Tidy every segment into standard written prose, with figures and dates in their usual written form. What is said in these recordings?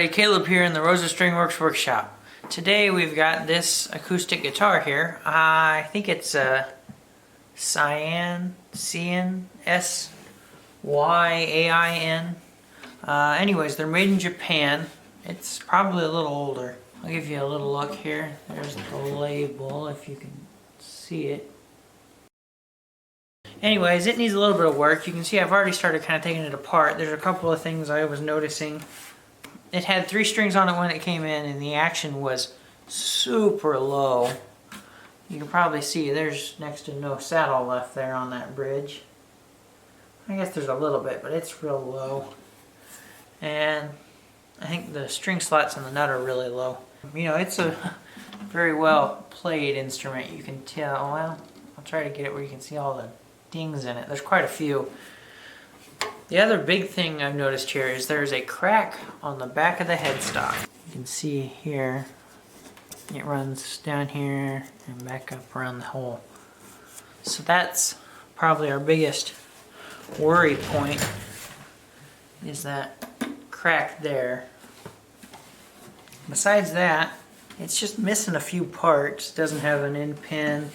everybody, Caleb here in the Rosa Stringworks workshop. Today we've got this acoustic guitar here. I think it's a Cyan S.Yairi. Anyways, they're made in Japan. It's probably a little older. I'll give you a little look here. There's the label if you can see it. Anyways, it needs a little bit of work. You can see I've already started kind of taking it apart. There's a couple of things I was noticing. It had 3 strings on it when it came in, and the action was super low. You can probably see there's next to no saddle left there on that bridge. I guess there's a little bit, but it's real low. And I think the string slots on the nut are really low. You know, it's a very well played instrument. You can tell. Well, I'll try to get it where you can see all the dings in it. There's quite a few. The other big thing I've noticed here is there's a crack on the back of the headstock. You can see here, it runs down here and back up around the hole. So that's probably our biggest worry point, is that crack there. Besides that, it's just missing a few parts. It doesn't have an end pin.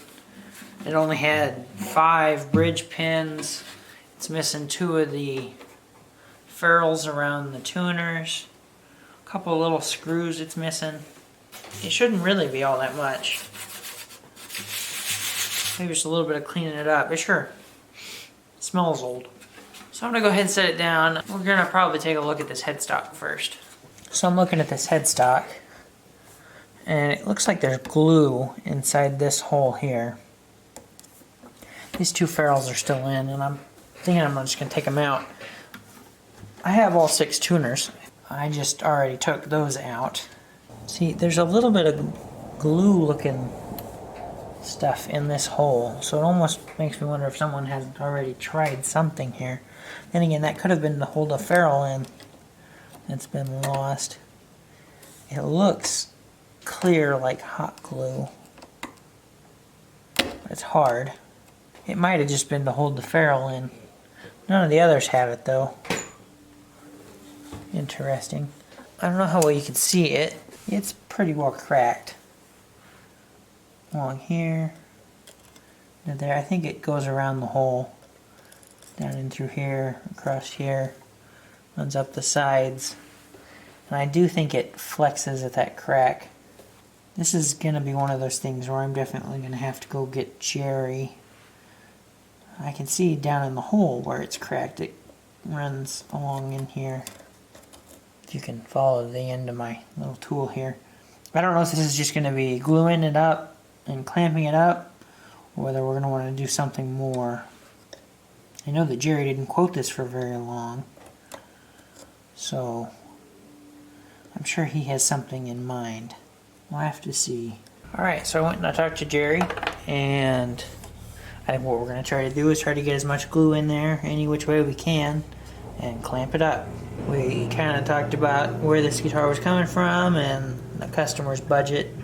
It only had 5 bridge pins. It's missing 2 of the ferrules around the tuners. A couple of little screws it's missing. It shouldn't really be all that much. Maybe just a little bit of cleaning it up. It sure smells old. So I'm going to go ahead and set it down. We're going to probably take a look at this headstock first. So I'm looking at this headstock, and it looks like there's glue inside this hole here. These 2 ferrules are still in, and I'm thinking I'm just going to take them out. I have all 6 tuners. I just already took those out. See, there's a little bit of glue looking stuff in this hole, so it almost makes me wonder if someone hasn't already tried something here. Then again, that could have been to hold a ferrule in. It's been lost. It looks clear like hot glue, but it's hard. It might have just been to hold the ferrule in. None of the others have it though. Interesting. I don't know how well you can see it. It's pretty well cracked. Along here, to there. I think it goes around the hole. Down in through here, across here. Runs up the sides. And I do think it flexes at that crack. This is going to be one of those things where I'm definitely going to have to go get Jerry. I can see down in the hole where it's cracked. It runs along in here. If you can follow the end of my little tool here. I don't know if this is just going to be gluing it up and clamping it up, or whether we're going to want to do something more. I know that Jerry didn't quote this for very long, so I'm sure he has something in mind. We'll have to see. Alright, so I went and I talked to Jerry, and I think what we're going to try to do is try to get as much glue in there any which way we can and clamp it up. We kind of talked about where this guitar was coming from and the customer's budget,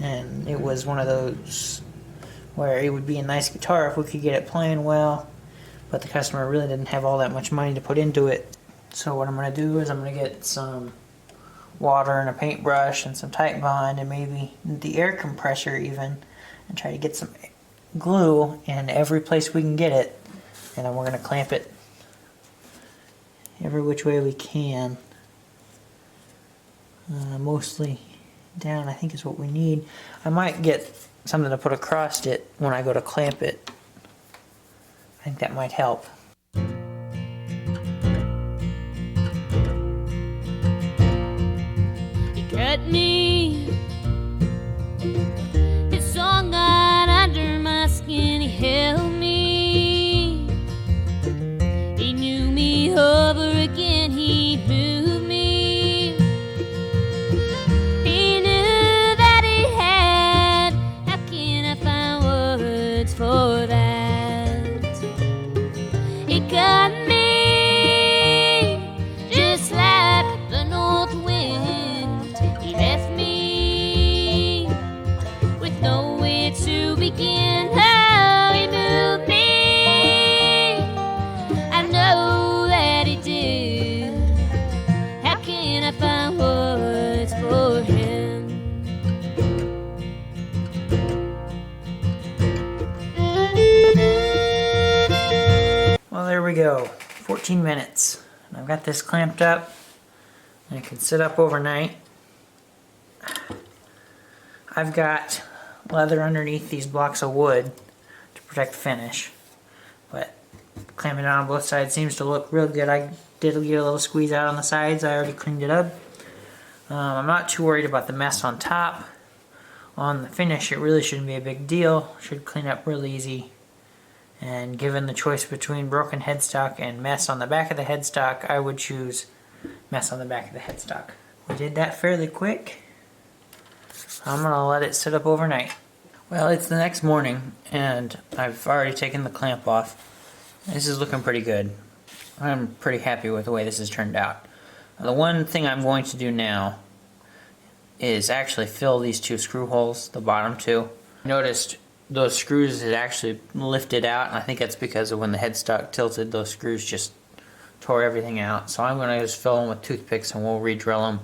and it was one of those where it would be a nice guitar if we could get it playing well, but the customer really didn't have all that much money to put into it. So what I'm going to do is I'm going to get some water and a paintbrush and some Tite Bond and maybe the air compressor even, and try to get some glue in every place we can get it, and then we're going to clamp it every which way we can. Mostly down, I think, is what we need. I might get something to put across it when I go to clamp it. I think that might help. He cut me, his song got under my skin, he held me, he knew me over again, he moved me, he knew that he had, how can I find words for that? He cut me just like the north wind, he left me go, 14 minutes. And I've got this clamped up, and it can sit up overnight. I've got leather underneath these blocks of wood to protect the finish, but clamping it on both sides seems to look real good. I did get a little squeeze out on the sides. I already cleaned it up. I'm not too worried about the mess on top. On the finish, it really shouldn't be a big deal. Should clean up real easy. And given the choice between broken headstock and mess on the back of the headstock, I would choose mess on the back of the headstock. We did that fairly quick. I'm gonna let it sit up overnight. Well, it's the next morning, and I've already taken the clamp off. This is looking pretty good. I'm pretty happy with the way this has turned out. The one thing I'm going to do now is actually fill these two screw holes, the bottom two. Noticed those screws had actually lifted out, and I think that's because of when the headstock tilted, those screws just tore everything out. So I'm going to just fill them with toothpicks, and we'll re-drill them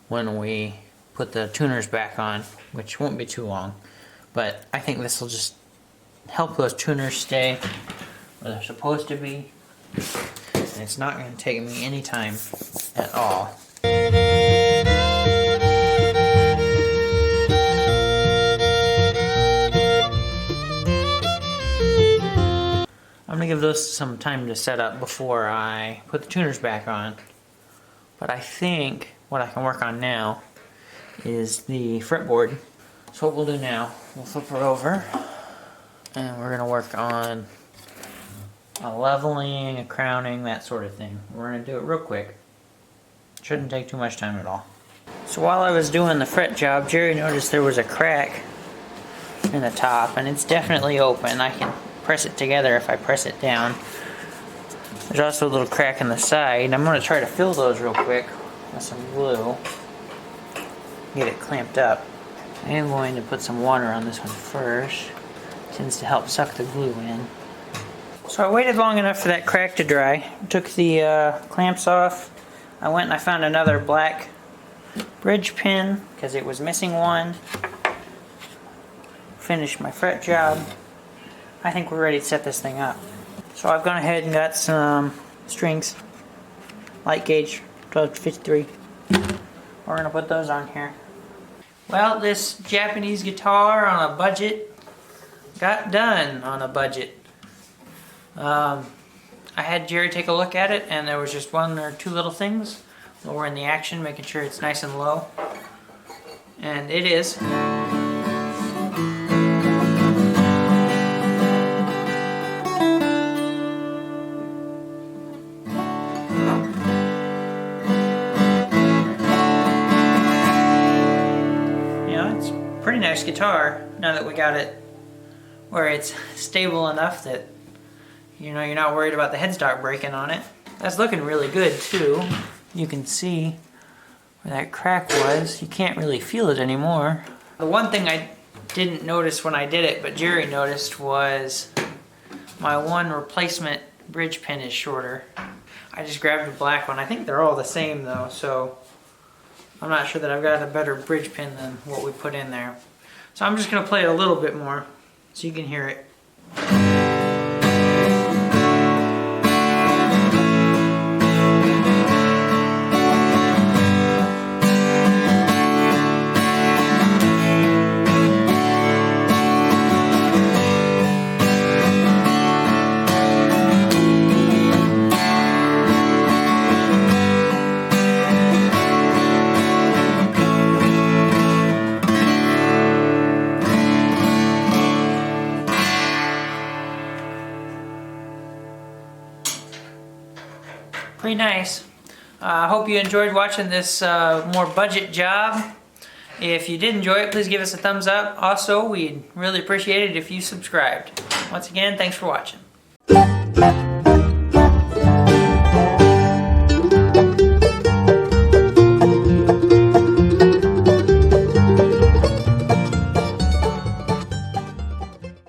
when we put the tuners back on, which won't be too long. But I think this will just help those tuners stay where they're supposed to be, and it's not going to take me any time at all. I'm going to give those some time to set up before I put the tuners back on. But I think what I can work on now is the fretboard. So what we'll do now, we'll flip her over, and we're going to work on a leveling, a crowning, that sort of thing. We're going to do it real quick. Shouldn't take too much time at all. So while I was doing the fret job, Jerry noticed there was a crack in the top, and it's definitely open. I can press it together if I press it down. There's also a little crack in the side. I'm going to try to fill those real quick with some glue. Get it clamped up. I am going to put some water on this one first. It tends to help suck the glue in. So I waited long enough for that crack to dry. Took the clamps off. I went and I found another black bridge pin because it was missing one. Finished my fret job. I think we're ready to set this thing up. So I've gone ahead and got some strings, light gauge, 12 to 53. We're gonna put those on here. Well, this Japanese guitar on a budget got done on a budget. I had Jerry take a look at it, and there was just one or two little things lowering the action, making sure it's nice and low, and it is. Pretty nice guitar now that we got it where it's stable enough that you're not worried about the headstock breaking on it. That's looking really good too. You can see where that crack was. You can't really feel it anymore. The one thing I didn't notice when I did it, but Jerry noticed, was my one replacement bridge pin is shorter. I just grabbed a black one. I think they're all the same though, so I'm not sure that I've got a better bridge pin than what we put in there. So I'm just going to play it a little bit more so you can hear it. Pretty nice. I hope you enjoyed watching this more budget job. If you did enjoy it, please give us a thumbs up. Also, we'd really appreciate it if you subscribed. Once again, thanks for watching.